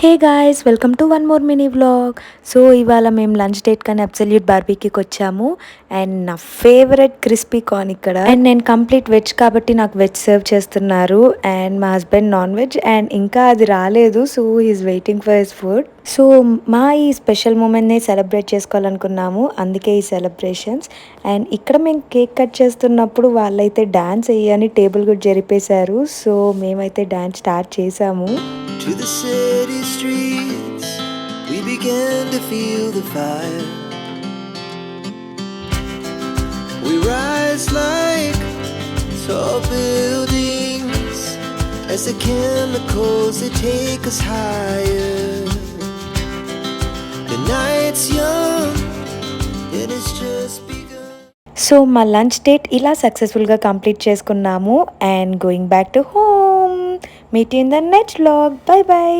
Hey guys, welcome to one more mini vlog. So ఇవాళ మేము lunch date కానీ absolute బార్బీక్యూకి వచ్చాము. అండ్ నా ఫేవరెట్ క్రిస్పీ కార్న్ ఇక్కడ. అండ్ నేను కంప్లీట్ వెజ్ కాబట్టి నాకు వెజ్ సర్వ్ చేస్తున్నారు. అండ్ మా హస్బెండ్ నాన్ వెజ్ అండ్ ఇంకా అది రాలేదు. So he's waiting for his food. So మా ఈ స్పెషల్ మూమెంట్ని సెలబ్రేట్ చేసుకోవాలనుకున్నాము, అందుకే ఈ సెలబ్రేషన్స్. అండ్ ఇక్కడ మేము కేక్ కట్ చేస్తున్నప్పుడు వాళ్ళైతే డ్యాన్స్ వేయని టేబుల్ కూడా జరిపేశారు. సో మేమైతే డ్యాన్స్ స్టార్ట్ చేసాము. To the city streets, we began to feel the fire. We rise like tall buildings as the chemicals they take us higher. The night's young and it's just begun. So మా lunch date ఇలా సక్సెస్ఫుల్గా complete చేసుకున్నాము. And going back to home. Meet in the next vlog. By by.